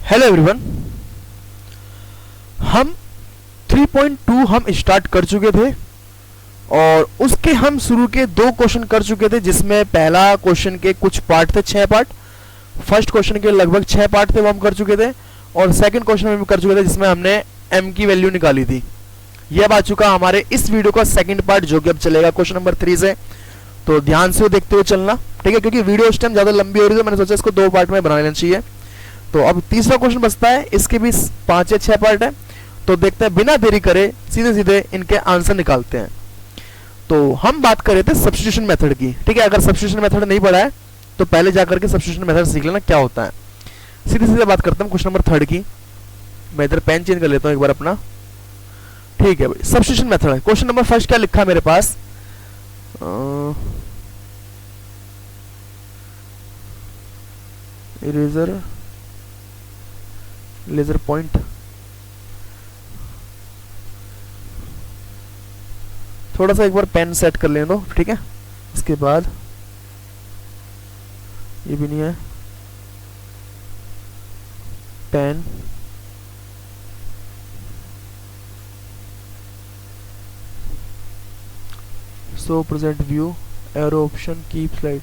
Hello everyone, हम 3.2 हम start कर चुके थे और उसके हम शुरू के 2 क्वेश्चन कर चुके थे, जिसमें पहला क्वेश्चन के कुछ पार्ट थे, 6 पार्ट। फर्स्ट क्वेश्चन के लगभग 6 पार्ट थे, वो हम कर चुके थे। और सेकंड क्वेश्चन हम कर चुके थे जिसमें हमने m की वैल्यू निकाली थी। यह अब आ चुका हमारे इस वीडियो का सेकंड पार्ट, जो कि अब चलेगा क्वेश्चन नंबर 3 से। तो ध्यान से वो देखते हुए चलना, ठीक है, क्योंकि वीडियो इस टाइम ज़्यादा लंबी हो रही है, तो मैंने सोचा इसको 2 पार्ट में बना लेना चाहिए। तो अब तीसरा क्वेश्चन बचता है, इसके भी 5 या 6 पार्ट है। तो देखते हैं, बिना देरी करे सीधे सीधे इनके आंसर निकालते हैं। तो हम बात कर रहे थे सब्स्टिट्यूशन मेथड की, ठीक है। अगर सब्स्टिट्यूशन मेथड नहीं पढ़ा है तो पहले जाकर के सब्स्टिट्यूशन मेथड सीख लेना क्या होता है। सीधे सीधे बात करता हूँ क्वेश्चन नंबर 3 की। मैं इधर पेन चेंज कर लेता हूँ एक बार अपना, ठीक है भाई। सब्स्टिट्यूशन मेथड है। क्वेश्चन नंबर फर्स्ट क्या लिखा है मेरे पास, इरेजर लेजर पॉइंट, थोड़ा सा एक बार पेन सेट कर लेने दो, ठीक है। इसके बाद ये भी नहीं है pen, so present view, arrow option, keep slide.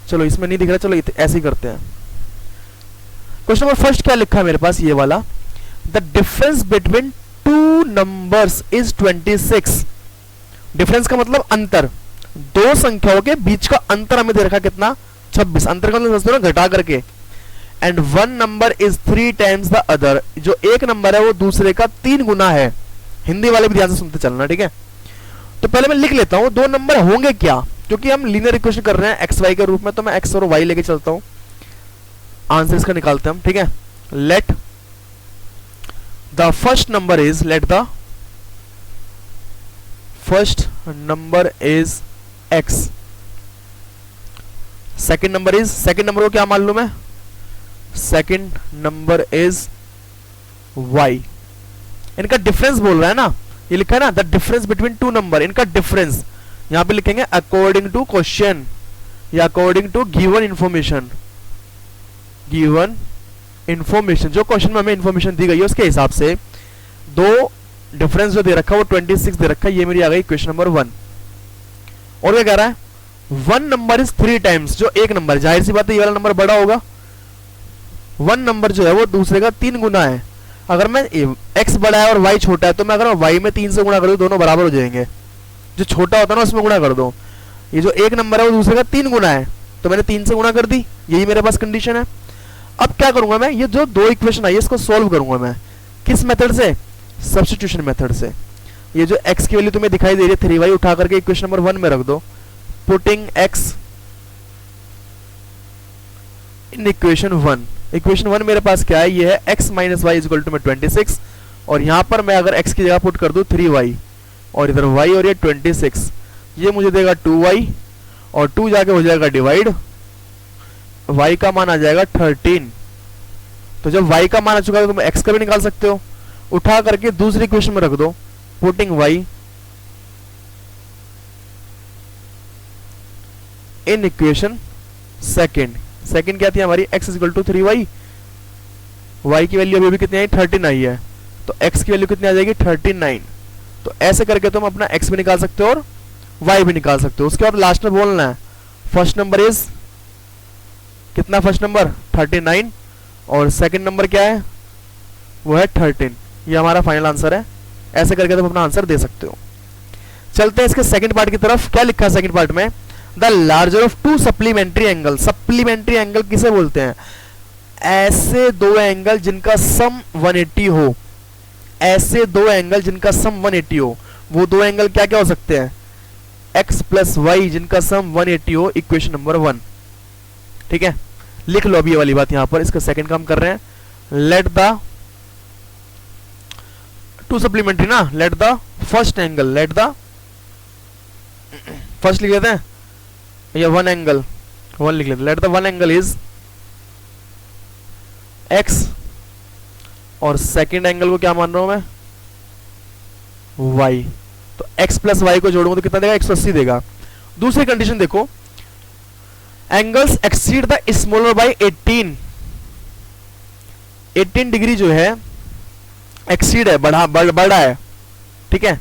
चलो इसमें नहीं दिख रहा, चलो ऐसे ही करते हैं। क्वेश्चन नंबर फर्स्ट क्या लिखा है मेरे पास, ये वाला, the difference between 2 numbers is 26। Difference का मतलब अंतर, 2 संख्याओं के बीच का अंतर हमें दे रखा कितना, 26। अंतर का मतलब घटा करके। And 1 number is 3 times the other, जो एक नंबर है वो दूसरे का 3 गुना है। हिंदी वाले भी ध्यान से सुनते चलना, ठीक है। तो पहले मैं लिख लेता हूं 2 नंबर होंगे क्या, क्योंकि हम लीनियर इक्वेशन कर रहे हैं एक्स वाई के रूप में, तो मैं एक्स और वाई लेके चलता हूं। आंसर इसका निकालते हैं हम, ठीक है। Let the first number is, let the first number is x, second number is, second number को क्या मान लूं मैं, सेकंड नंबर इज y। इनका डिफरेंस बोल रहा है ना, ये लिखा है ना, द डिफरेंस बिटवीन 2 नंबर, इनका डिफरेंस यहां पे लिखेंगे अकॉर्डिंग टू क्वेश्चन या according to given information. Given information, जो क्वेश्चन में हमें इंफॉर्मेशन दी गई है उसके हिसाब से 2 डिफरेंस जो दे रखा है वो 26 दे रखा है। ये मेरी आ गई क्वेश्चन नंबर 1। और क्या कह रहा है, 1 नंबर इज 3 टाइम्स, जो एक नंबर, जाहिर सी बात है ये वाला नंबर बड़ा होगा। 1 नंबर जो है वो दूसरे का 3 गुना है। अगर मैं x बड़ा है और y छोटा है, तो मैं अगर y में 3 से गुणा कर दूं, दोनों बराबर हो जाएंगे। जो छोटा होता है ना उसमें गुणा कर दो। ये जो एक नंबर है वो दूसरे का 3 गुना है, तो मैंने 3 से गुणा कर दी, यही मेरे पास कंडीशन है। अब क्या करूंगा मैं, ये जो 2 इक्वेशन आई है इसको सोल्व करूंगा मैं, किस मेथड से, सब्स्टिट्यूशन मेथड से। ये जो x की वैल्यू तुम्हें दिखाई दे रही है 3y, उठा करके इक्वेशन नंबर 1 में रख दो। Putting x in equation 1। Equation 1 मेरे पास क्या है, ये है x minus y equal to में 26, और यहां पर मैं अगर x की जगह पुट कर दूं 3y, और इधर y और ये 26, ये मुझे देगा 2y, और 2 जाके हो जाएगा डिवाइड, y का मान आ जाएगा 13। तो जब y का मान आ चुका है तो तुम x का भी निकाल सकते हो। उठा करके दूसरी इक्वेशन में रख दो, putting y in equation second. Second क्या थी हमारी, x equal to 3y, y की वैल्यू अभी भी कितनी आई, 13 आई है, तो x की वैल्यू कितनी आ जाएगी, 39। तो ऐसे करके तुम अपना x भी निकाल सकते हो और y भी निकाल सकते हो। उसके बाद लास्ट में बोलना है फर्स्ट नंबर इज कितना, फर्स्ट नंबर 39, और सेकंड नंबर क्या है, वो है 13। ये हमारा फाइनल आंसर है। ऐसे करके तुम अपना आंसर दे सकते हो। चलते हैं इसके सेकंड पार्ट की तरफ। क्या लिखा है सेकंड पार्ट में, the larger of 2 supplementary angle. Supplementary angle किसे बोलते हैं, ऐसे 2 एंगल जिनका सम 180 हो, ऐसे 2 एंगल जिनका सम 180 हो। वो 2 एंगल क्या क्या हो सकते हैं, x प्लस वाई जिनका सम 180 हो, इक्वेशन नंबर 1, ठीक है। लिख लो अभी ये वाली बात यहां पर, इसका सेकंड काम कर रहे हैं। लेट द 2 सप्लीमेंट्री ना, late the first angle, late the first लिख लेते हैं, या 1 एंगल 1 लिख लेते हैं। Let the 1 angle is x, और सेकंड एंगल को क्या मान रहा हूं मैं, y। तो x प्लस वाई को जोड़ूंगा तो कितना देगा, 180 देगा। दूसरी कंडीशन देखो, angles exceed the smaller by 18, 18 degree जो है एक्सीड है, बड़ा है, ठीक है।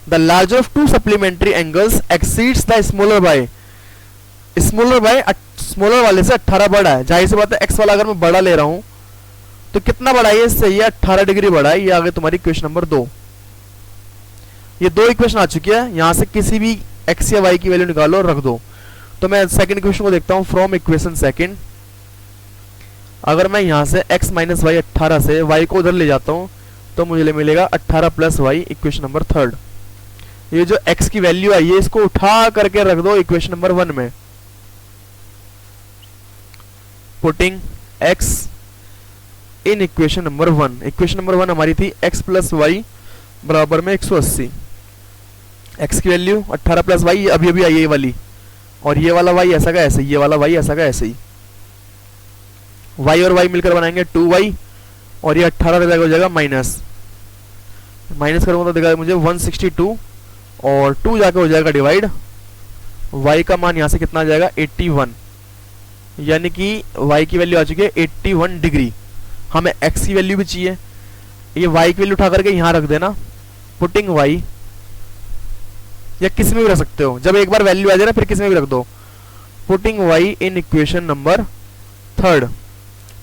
The larger of to supplementary angles exceeds the smaller by, smaller वाले से 18 बड़ा है। जाहिर सी बात है एक्स वाला अगर मैं बड़ा ले रहा हूं तो कितना बड़ा है इससे, ये 18 डिग्री बड़ा है। ये आ गई तुम्हारी इक्वेशन नंबर 2। ये 2 इक्वेशन आ चुकी है, यहां से किसी भी एक्स या वाई की वैल्यू निकालो और रख दो। तो मैं सेकंड इक्वेशन को देखता हूं, फ्रॉम इक्वेशन सेकंड अगर मैं यहां से x माइनस वाई 18 से y को उधर ले जाता हूं तो मुझे मिलेगा 18 प्लस वाई, इक्वेशन नंबर 3। ये जो x की वैल्यू आई है इसको उठा करके रख दो इक्वेशन नंबर 1 में। Putting x in equation number 1, equation number 1 हमारी थी x प्लस वाई बराबर में 180। x की वैल्यू 18 प्लस वाई अभी अभी आई है ये वाली, और ये वाला y ऐसा का ऐसे ही, ये वाला y ऐसा का ऐसे ही। y और y मिलकर बनाएंगे 2y, और ये 18 हो जाएगा माइनस करूंगा तो देगा मुझे 162, और 2 जाकर हो जाएगा डिवाइड। y का मान यहां से कितना आ जाएगा 81, यानी कि y की वैल्यू आ चुकी है 81 डिग्री। हमें x की वैल्यू भी चाहिए, ये y की वैल्यू उठा करके यहां रख देना। पुटिंग y, या किसी में भी रख सकते हो, जब एक बार वैल्यू आ जाए ना फिर किसी में भी रख दो। Putting y in equation number 3,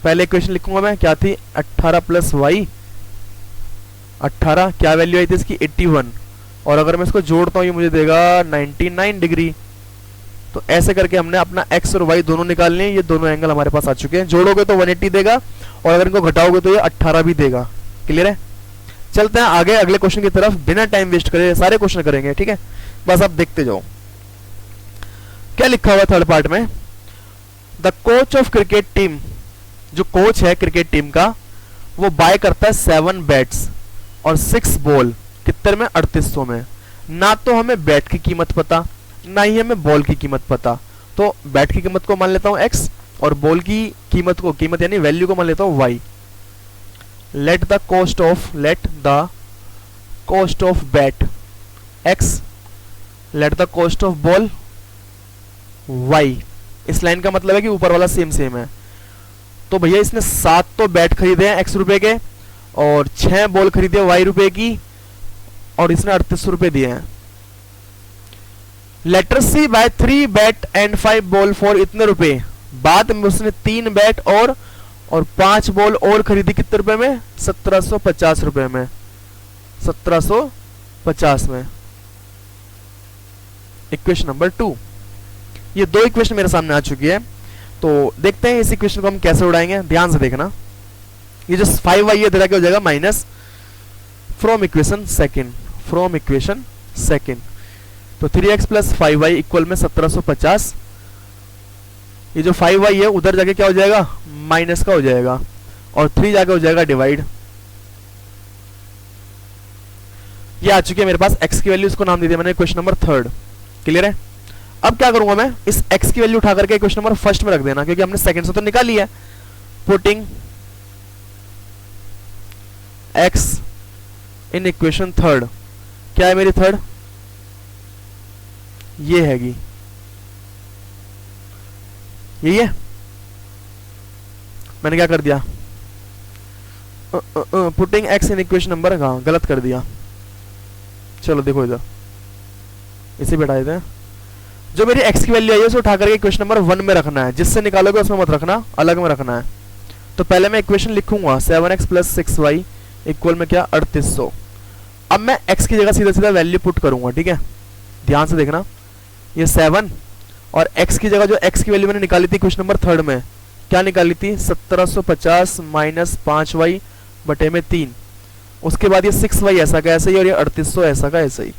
पहले इक्वेशन लिखूंगा मैं, क्या थी 18 प्लस वाई, 18 क्या वैल्यू आई थी इसकी 81, और अगर मैं इसको जोड़ता हूँ ये मुझे देगा 99 डिग्री। तो ऐसे करके हमने अपना x और y दोनों निकालने हैं, ये दोनों एंगल हमारे पास आ चुके हैं। जोड़ोगे तो 180 देगा, और अगर इनको घटाओगे तो ये 18 भी देगा। क्लियर है? चलते हैं आगे अगले क्वेश्चन की तरफ, बिना टाइम वेस्ट करे सारे क्वेश्चन करेंगे, ठीक है, बस आप देखते जाओ। क्या लिखा हुआ थर्ड पार्ट में, the coach of cricket team, जो कोच है क्रिकेट टीम का वो बाय करता है 7 बैट्स और 6 बॉल, कितने में 3800 में। ना तो हमें बैट की कीमत पता, ना ही हमें बॉल की कीमत पता, तो बैट की कीमत को मान लेता हूं x, और बॉल की कीमत यानी वैल्यू को मान लेता हूं y। Let the cost of bat x, let the cost of ball y। इस लाइन का मतलब है कि ऊपर वाला सेम है। तो भैया इसने 7 तो बैट खरीदे हैं x रुपए के, और 6 बॉल खरीदे y रुपए की, और इसने 3800 रुपए दिए हैं। Let us say buy 3 bat and 5 ball for इतने रुपए। बाद में उसने 3 बैट और 5 बॉल और खरीदी, कितने रुपए में 1750 रुपए में, 1750 में। इक्वेशन नंबर 2, ये 2 इक्वेशन मेरे सामने आ चुकी है। तो देखते हैं इस इक्वेशन को हम कैसे उड़ाएंगे, ध्यान से देखना। ये जो 5y है इधर क्या हो जाएगा माइनस, फ्रॉम इक्वेशन सेकंड, तो 3x प्लस 5y इक्वल में 1750। ये जो 5y है उधर जाके क्या हो जाएगा माइनस का हो जाएगा, और 3 जाके हो जाएगा डिवाइड। ये आ चुकी है मेरे पास x की वैल्यू, इसको नाम दे दिया मैंने क्वेश्चन नंबर 3। क्लियर है? अब क्या करूंगा मैं, इस x की वैल्यू उठा करके क्वेश्चन नंबर 1 में रख देना, क्योंकि हमने सेकंड से तो निकाली है। पुटिंग x इन इक्वेशन 3, क्या है मेरी 3, ये हैगी, यही है। मैंने क्या कर दिया, putting x in equation number, हाँ गलत कर दिया। चलो देखो इधर, इसे बैठा देते हैं। जो मेरी x की वैल्यू आई है उसे उठा करके इक्वेशन नंबर 1 में रखना है, जिससे निकालोगे उसमें मत रखना, अलग में रखना है। तो पहले मैं इक्वेशन लिखूंगा 7x प्लस 6y इक्वल में क्या 3800। अब मैं x की जगह सीधा सीधा वैल्यू पुट करूंगा, ठीक है, ध्यान से देखना। ये 7 और x की जगह जो x की वैल्यू मैंने निकाली थी क्वेश्चन नंबर 3 में, क्या निकाली थी 1750 माइनस 5y बटे में 3। उसके बाद ये 6y ऐसा का ऐसा ही, और ये 3800 ऐसा का ऐसा ही।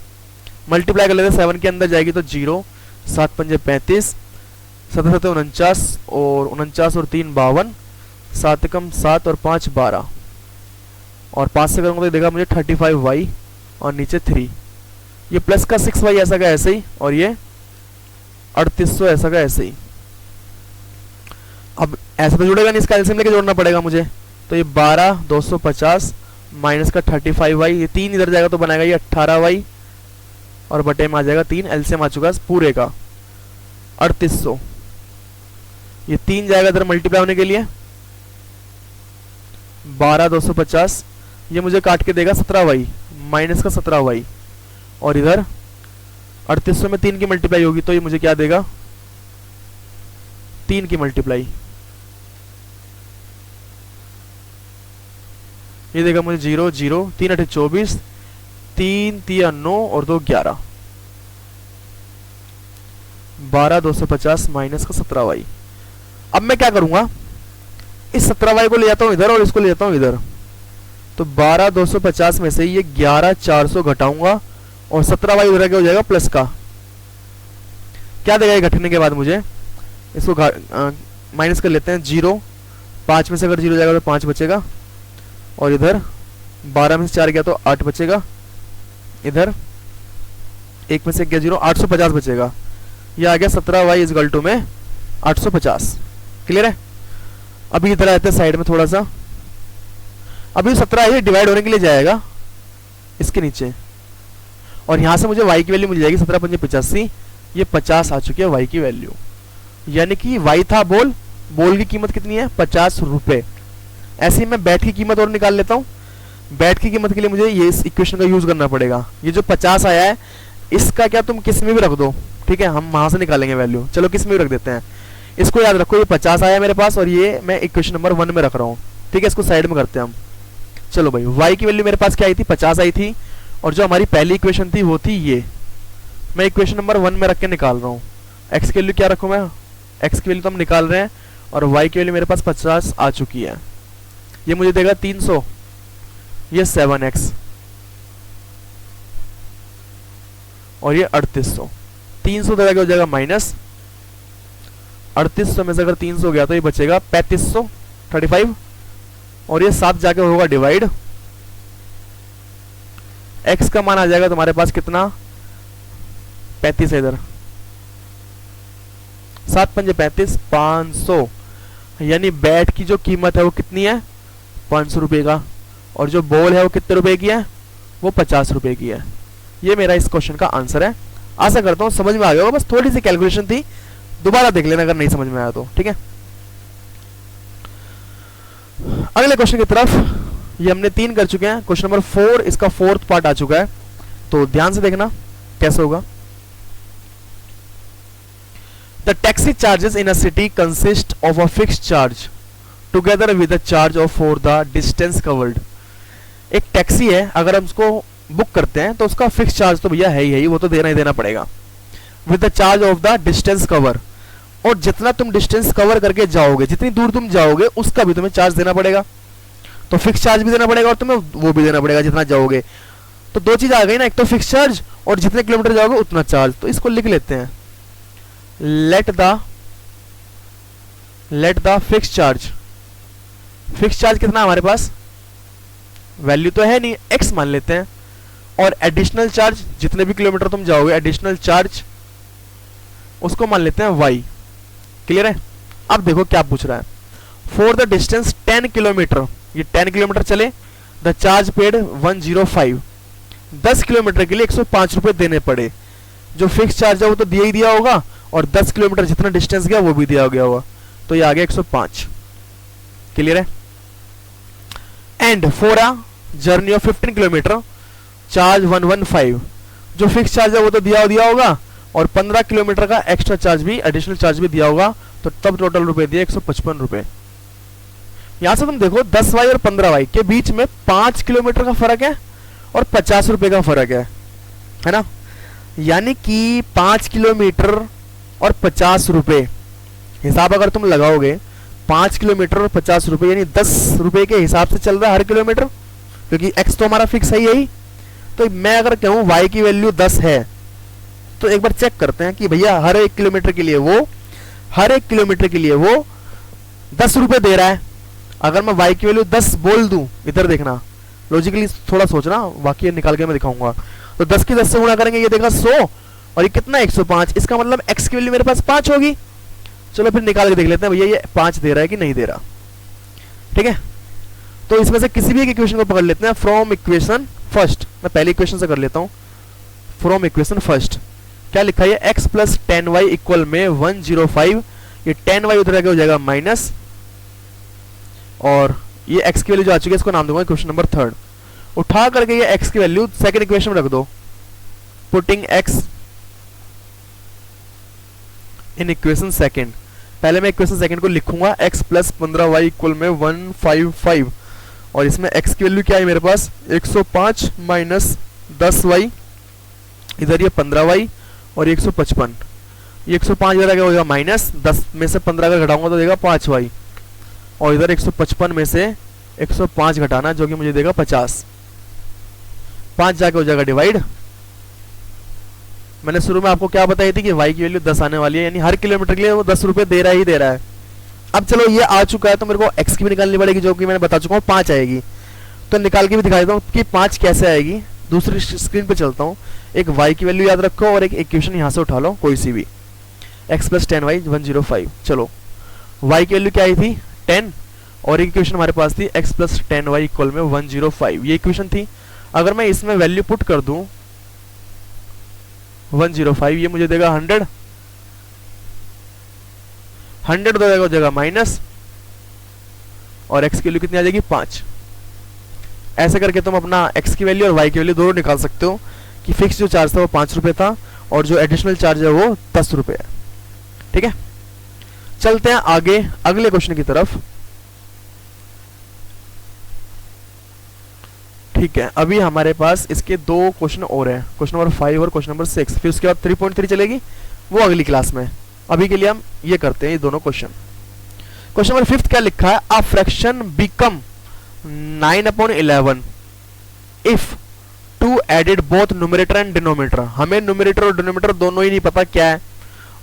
मल्टीप्लाई कर लेते 7 के अंदर जाएगी तो 0, 7 पंजे 35, 7 7 49, और 49 और 3 52, 7 कम 7 और 5 12, और 5 से करूंगा तो देगा मुझे 35y और नीचे 3। ये प्लस का 6y ऐसा का ऐसे ही, और ये 3800 ऐसा का ऐसे ही। अब ऐसा तो जुड़ेगा नहीं, इसका एलसीएम लेके जोड़ना पड़ेगा मुझे। तो ये 12 250 माइनस का 35y, ये 3 इधर जाएगा तो बनाएगा ये 18y, और बटे में आ जाएगा 3, एलसीएम आ चुका है पूरे का 3800। ये 3 जाएगा इधर मल्टीप्लाई होने के लिए, 12,250 ये मुझे काट के देगा 17y माइनस का 17y, और इधर 3800 में 3 की मल्टीप्लाई होगी तो ये मुझे क्या देगा 3 की मल्टीप्लाई, ये देगा मुझे 0 0 3 8 24 3 3 9 और 2 11, 12,250 माइनस का 17y। अब मैं क्या करूंगा, इस 17y को ले जाता हूं इधर और इसको ले जाता हूं इधर, तो 12,250 में से ये 11,400 घटाऊंगा और 17y उधर के हो जाएगा प्लस का, क्या देगा ये घटने के बाद मुझे, इसको माइनस कर लेते हैं 0, 5 में से अगर 0 जाएगा तो 5 बचेगा, और इधर 12 में से 4 गया तो 8 बचेगा, इधर 1 में से गया 0, 850 बचेगा। ये आ गया 17y इज इक्वल टू में 850। क्लियर है। अभी इधर आते हैं साइड में थोड़ा सा, अभी 17 ये डिवाइड होने के लिए जाएगा इसके नीचे, और यहां से मुझे y की वैल्यू मिल जाएगी 17 पंजे 85, ये 50 आ चुकी है y की वैल्यू, यानी कि y था बोल की कीमत कितनी है 50 रुपए। ऐसे ही मैं बैट की कीमत और निकाल लेता हूँ। बैट की कीमत के लिए मुझे ये इस इक्वेशन का यूज करना पड़ेगा। ये जो 50 आया है इसका क्या तुम किस में भी रख दो, ठीक है, हम वहां से निकालेंगे वैल्यू, चलो किस में भी रख देते हैं। इसको याद रखो, ये 50 आया मेरे पास और ये मैं इक्वेशन नंबर 1 में रख रहा हूँ, ठीक है, इसको साइड में करते हैं हम। चलो भाई, y की वैल्यू मेरे पास क्या आई थी 50 आई थी, और जो हमारी पहली इक्वेशन थी वो थी ये, मैं इक्वेशन नंबर 1 में रख के निकाल रहा हूँ। x की वैल्यू क्या रखूँ मैं, x की वैल्यू तो हम निकाल रहे हैं, और y की वैल्यू मेरे पास 50 आ चुकी है। ये मुझे देगा 300, ये 7x, और ये 3800। 300 देगा क्या हो जाएगा माइनस 3800 में से अगर 300 गया तो ये बचेगा 3500 35, और ये 7 जाके होगा डिवाइड, x का मान आ जाएगा तुम्हारे पास कितना 35 है इधर, 7 पंजे 35, 500, यानी बैट की जो कीमत है वो कितनी है 500 रुपए का, और जो बॉल है वो कितने रुपए की है वो 50 रुपए की है। ये मेरा इस क्वेश्चन का आंसर है। आशा करता हूं समझ में आ गया होगा, बस थोड़ी सी कैलकुलेशन थी, दोबारा देख लेना अगर नहीं समझ में आया तो, ठीक है। अगले क्वेश्चन की तरफ, ये हमने 3 कर चुके हैं, क्वेश्चन नंबर 4 इसका 4th पार्ट आ चुका है, तो ध्यान से देखना कैसे होगा। The taxi charges in a city consist of a fixed charge together with the charge of for the distance covered। एक टैक्सी है, अगर हम उसको बुक करते हैं तो उसका फिक्स चार्ज तो भैया है ही, वो तो देना ही देना पड़ेगा, with the charge of the distance cover, और जितना तुम डिस्टेंस कवर करके जाओगे, जितनी दूर तुम जाओगे उसका भी तुम्हें चार्ज देना पड़ेगा। तो फिक्स चार्ज भी देना पड़ेगा और तुम्हें वो भी देना पड़ेगा जितना जाओगे। तो दो चीज आ गई ना, एक तो फिक्स चार्ज और जितने किलोमीटर जाओगे उतना चार्ज। तो इसको लिख लेते हैं, let the fix charge. Fix charge कितना हमारे पास, वैल्यू तो है नहीं, x मान लेते हैं, और एडिशनल चार्ज जितने भी किलोमीटर तुम जाओगे एडिशनल चार्ज उसको मान लेते हैं y। क्लियर है। अब देखो क्या पूछ रहा है, फॉर द डिस्टेंस 10 किलोमीटर, ये 10 किलोमीटर चले, द चार्ज पेड 105, 10 किलोमीटर के लिए 105 रुपए देने पड़े। जो फिक्स चार्ज है वो तो दिया ही दिया होगा, और 10 किलोमीटर जितना डिस्टेंस गया वो भी दिया गया होगा, तो ये आ गया 105। क्लियर है। And for a journey of 15 kilometre charge 115, जो फिक्स चार्ज है वो तो दिया होगा, और 15 किलोमीटर का एक्स्ट्रा चार्ज भी, एडिशनल चार्ज भी दिया होगा, तो तब टोटल रुपए दिए 155 रुपए। यहां से तुम देखो 10y और 15y के बीच में 5 किलोमीटर का फर्क है और 50 रुपए का फर्क है ना, यानी कि 5 किलोमीटर और 50 रुपए हिसाब अगर तुम लगाओगे, 5 किलोमीटर और 50 रुपए यानी 10 रुपए के हिसाब से चल रहा है हर किलोमीटर, क्योंकि x तो हमारा फिक्स है यही। तो मैं अगर कहूं y की वैल्यू 10 है, तो एक बार चेक करते हैं कि भैया हर एक किलोमीटर के लिए वो 10 रुपए दे रहा है। अगर मैं y की वैल्यू 10 बोल दूं, इधर देखना, लॉजिकली थोड़ा सोचना, वाकई निकाल के मैं दिखाऊंगा। तो 10 की 10 से गुणा करेंगे, ये देगा 100, और ये कितना 105, इसका मतलब x की वैल्यू मेरे पास 5 होगी। चलो फिर निकाल के देख लेते हैं भैया ये 5 दे रहा है कि नहीं दे रहा। ठीक है, तो इसमें से किसी भी एक इक्वेशन को पकड़ लेते हैं फ्रॉम इक्वेशन फर्स्ट। मैं पहली इक्वेशन से कर लेता हूं, फ्रॉम इक्वेशन फर्स्ट। क्या लिखा है, x प्लस 10y इक्वल में 105, ये 10y उधर आगे हो जाएगा माइनस, और ये x की वैल्यू जो आ चुकी है इसको नाम दूंगा क्वेश्चन नंबर 3। उठा करके ये x की वैल्यू सेकंड इक्वेशन में रख दो, putting x in equation second. पहले मैं इक्वेशन सेकंड को लिखूंगा x प्लस 15y इक्वल में 155, और इसमें x की वैल्यू क्या है मेरे पास 105 माइनस 10y, इधर ये 15y और 155, ये 105 इधर आगे हो जाएगा माइनस 10 में से 15 अगर घटाऊंगा तो देगा 5y, और इधर 155 में से 105 घटाना जो कि मुझे देगा 50, 5 जाके हो जाएगा डिवाइड। मैंने शुरू में आपको क्या बताई थी कि y की वैल्यू 10 आने वाली है, यानी हर किलोमीटर के लिए वो 10 रुपए दे रहा ही दे रहा है। अब चलो ये आ चुका है तो मेरे को x की भी निकालनी पड़ेगी जो कि मैंने बता चुका हूँ 5 आएगी, तो निकाल के भी दिखा देता हूँ कि 5 कैसे आएगी। दूसरी स्क्रीन पे चलता हूँ, एक y की वैल्यू याद रखो और एक इक्वेशन यहाँ से उठा लो कोई सी भी, x प्लस 10y 105। चलो y की वैल्यू क्या आई थी 10, और एक इक्वेशन हमारे पास थी x प्लस 10y इक्वल में 105, ये इक्वेशन थी। अगर मैं इसमें वैल्यू पुट कर दूं 105, ये मुझे देगा 100, 100 हो जाएगा माइनस, और x की वैल्यू कितनी आ जाएगी 5। ऐसे करके तुम अपना x की वैल्यू और y की वैल्यू दोनों निकाल सकते हो कि फिक्स जो चार्ज था वो 5 रुपए था और जो एडिशनल चार्ज है वो 10 रुपए है। ठीक है, चलते हैं आगे अगले क्वेश्चन की तरफ। ठीक है, अभी हमारे पास इसके 2 क्वेश्चन और हैं, क्वेश्चन नंबर 5 और क्वेश्चन नंबर 6, फिर उसके बाद 3.3 चलेगी, वो अगली क्लास में। अभी के लिए हम ये करते हैं ये दोनों क्वेश्चन। क्वेश्चन नंबर 5 क्या लिखा है, a fraction become 9/11 if two added both numerator and denominator. हमें न्यूमरेटर और डिनोमिनेटर दोनों ही नहीं पता क्या है,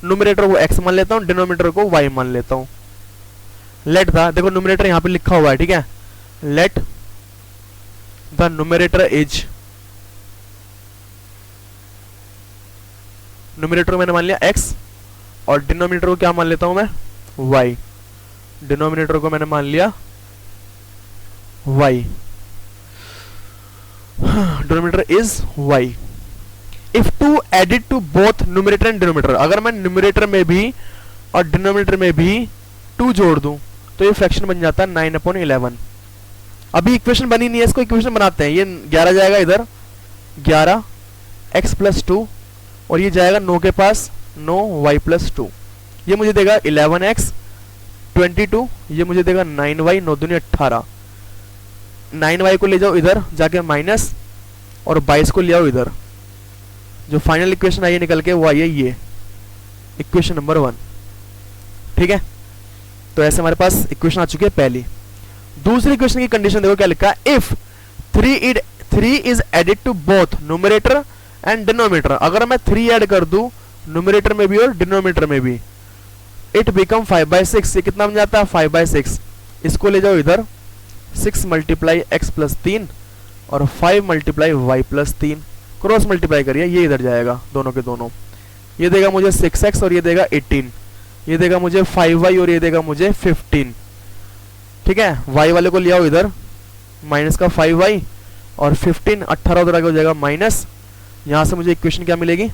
न्यूमरेटर को x मान लेता हूं, डिनोमिनेटर को y मान लेता हूं। लेट द, देखो न्यूमरेटर यहां पे लिखा हुआ है, ठीक है, let the numerator is, numerator को मैंने मान लिया x और डिनोमिनेटर को क्या मान लेता हूं मैं y, डिनोमिनेटर को मैंने मान लिया y, denominator is y। If two added to both numerator and denominator, अगर मैं न्यूमरेटर में भी और डिनोमिनेटर में भी 2 जोड़ दूं तो ये फ्रैक्शन बन जाता है 9/11। अभी इक्वेशन बनी नहीं है, इसको इक्वेशन बनाते हैं। ये 11 जाएगा इधर, 11 x प्लस 2, और ये जाएगा 9 के पास 9 y प्लस 2, ये मुझे देगा 11x 22, ये मुझे देगा 9y 9 दूनी 18, 9y को ले जाओ इधर जाके माइनस, और 22 को ले आओ इधर, जो फाइनल इक्वेशन आई है निकल के वो आई है ये इक्वेशन नंबर 1। ठीक है, तो ऐसे हमारे पास इक्वेशन आ चुकी है पहली। दूसरी इक्वेशन की कंडीशन देखो क्या लिखा है, if 3 is added to both numerator and denominator. अगर मैं 3 ऐड कर दूं न्यूमरेटर में भी और डिनोमिनेटर में भी, इट बिकम 5/6। ये कितना बन जाता है 5/6। इसको ले जाओ इधर, 6 मल्टीप्लाई x प्लस 3 और 5 multiply y plus 3, cross multiply करिए, ये इधर जाएगा दोनों के दोनों, ये देगा मुझे 6x और ये देगा 18, ये देगा मुझे 5y और ये देगा मुझे 15। ठीक है, y वाले को ले आओ इधर, माइनस का 5y और 15, 18 उधर आगे हो जाएगा माइनस, यहां से मुझे इक्वेशन क्या मिलेगी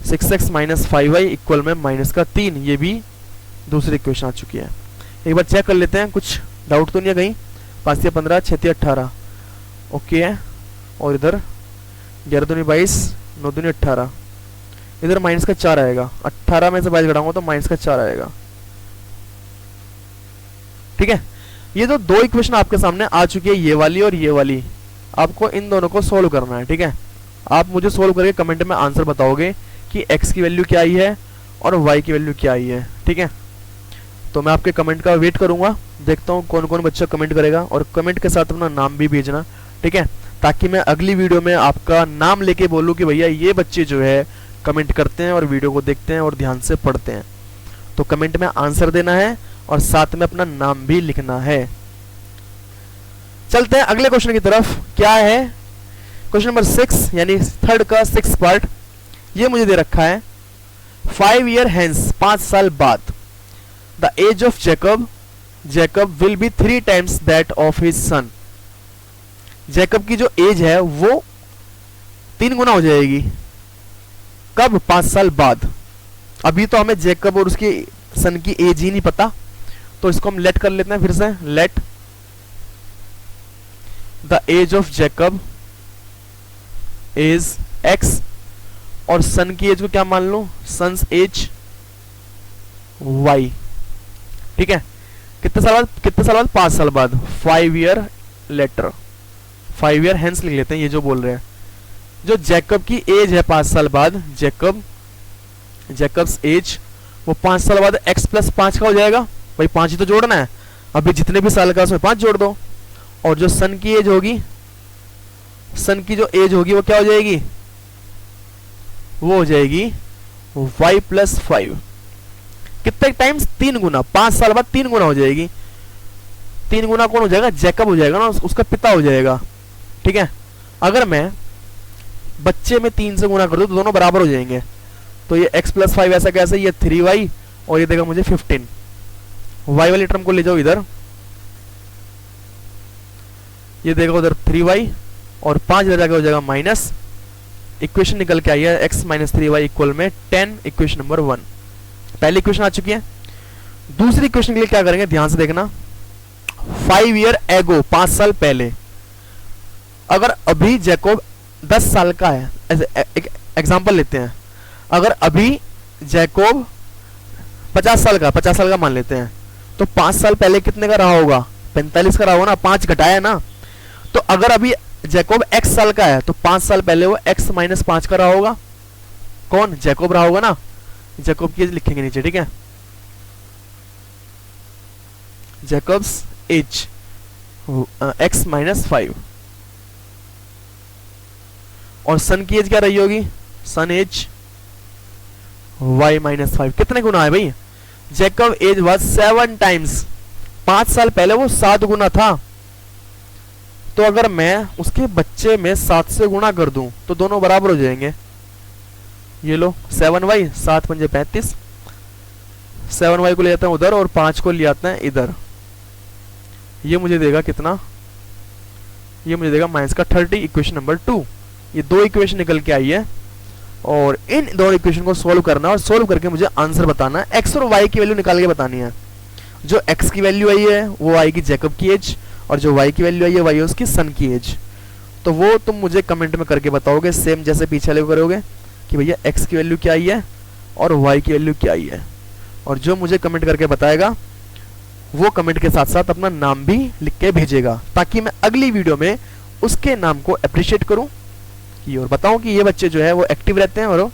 6x माइनस 5y इक्वल में माइनस का 3, ये भी दूसरी इक्वेशन आ चुकी है। एक बार चेक कर लेते हैं, कुछ डाउट तो नहीं है कहीं। 5 या 15 6 या 18 ओके है, और इधर 11 दूनी 22 9 दूनी 18, इधर माइनस का 4 आएगा, 18 में से 22 घटाऊंगा तो माइनस का 4 आएगा। ठीक है, ये तो 2 इक्वेशन आपके सामने आ चुकी है, ये वाली और ये वाली। आपको इन दोनों को सोल्व करना है। ठीक है, आप मुझे सोल्व करके कमेंट में आंसर बताओगे कि x की वैल्यू क्या आई है और y की वैल्यू क्या आई है। ठीक है, तो मैं आपके कमेंट का वेट करूंगा, देखता हूं कौन कौन बच्चा कमेंट करेगा, और कमेंट के साथ अपना नाम भी भेजना। ठीक है, ताकि मैं अगली वीडियो में आपका नाम लेके बोलूं कि भैया ये बच्चे जो है कमेंट करते हैं और वीडियो को देखते हैं और ध्यान से पढ़ते हैं। तो कमेंट में आंसर देना है और साथ में अपना नाम भी लिखना है। चलते हैं अगले क्वेश्चन की तरफ। क्या है क्वेश्चन नंबर 6 यानी थर्ड का 6th पार्ट। ये मुझे दे रखा है 5 year hence, 5 साल बाद, the age of Jacob will be 3 times that of his son. Jacob की जो एज है वो 3 गुना हो जाएगी। कब? 5 साल बाद। अभी तो हमें जैकब और उसके सन की एज ही नहीं पता। तो इसको हम लेट कर लेते हैं फिर से, let the age of Jacob is x, और सन की एज को क्या मान लूं, सन्स एज वाई। ठीक है, कितने साल बाद, कितने साल बाद, 5 साल बाद, 5 ईयर लेटर, 5 ईयर हेंस लिख लेते हैं, ये जो बोल रहे हैं। जो जैकब की एज है 5 साल बाद, जैकब्स एज, वो 5 साल बाद x प्लस 5 का हो जाएगा, भाई 5 ही तो जोड़ना है, अभी जितने भी साल का उसमें 5 जोड़ दो। और जो सन की एज होगी, सन की जो एज होगी वो क्या हो जाएगी, वो हो जाएगी y प्लस 5, कितने टाइम्स, 3 गुना, 5 साल बाद 3 गुना हो जाएगी। 3 गुना कौन हो जाएगा, जैकब हो जाएगा ना, उसका पिता हो जाएगा। ठीक है, अगर मैं बच्चे में 3 से गुना कर दूं तो दोनों बराबर हो जाएंगे। तो ये x प्लस 5 ऐसा कैसे, ये 3y और ये देगा मुझे 15। y वाली टर्म को ले जाओ इधर, ये देगा उधर 3y और 5 इधर जाके हो जाएगा माइनस, इक्वेशन निकल के आई है x माइनस 3y इक्वल में 10, इक्वेशन नंबर 1। पहली इक्वेशन आ चुकी है। दूसरी इक्वेशन के लिए क्या करेंगे, ध्यान से देखना, 5 ईयर एगो, 5 साल पहले, अगर अभी जैकब 10 साल का है, एक एग्जांपल लेते हैं, अगर अभी जैकब 50 साल का मान लेते हैं, तो 5 साल पहले कितने का रहा होगा, 45 का रहा होगा ना, 5 घटाया ना। तो अगर अभी जैकब x साल का है तो 5 साल पहले वो x माइनस 5 का रहा होगा, कौन, जैकब रहा होगा ना। जैकब की एज लिखेंगे नीचे, ठीक है, जैकब्स एज x माइनस 5, और सन की एज क्या रही होगी, सन एज y माइनस 5। कितने गुना है भाई, जैकब एज वाज 7 टाइम्स, 5 साल पहले वो 7 गुना था। तो अगर मैं उसके बच्चे में 7 से गुणा कर दूं तो दोनों बराबर हो जाएंगे। ये लो 7y, 7 पंजे 35, 7y को ले जाते हैं उधर और 5 को ले आते हैं इधर, ये मुझे देगा कितना, ये मुझे देगा माइनस का 30, इक्वेशन नंबर 2। ये 2 इक्वेशन निकल के आई है और इन दोनों इक्वेशन को सोल्व करना है और सोल्व करके मुझे आंसर बताना है। x और y की वैल्यू निकाल के बतानी है। जो x की वैल्यू आई है वो आएगी जैकब की एज, और जो y की वैल्यू आई है वो उसकी सन की एज। तो वो तुम मुझे कमेंट में करके बताओगे, सेम जैसे पीछे वाले करोगे कि भैया x की वैल्यू क्या आई है और y की वैल्यू क्या आई है। और जो मुझे कमेंट करके बताएगा वो कमेंट के साथ साथ अपना नाम भी लिख के भेजेगा, ताकि मैं अगली वीडियो में उसके नाम को अप्रिशिएट करूं और बताऊं कि ये बच्चे जो है वो एक्टिव रहते हैं और वो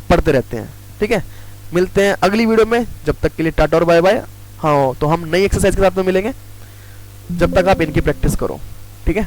पढ़ते रहते हैं। ठीक है, मिलते हैं अगली वीडियो में, जब तक के लिए टाटा और बाय बाय। हाँ, तो हम नई एक्सरसाइज के साथ में मिलेंगे, जब तक आप इनकी प्रैक्टिस करो। ठीक है।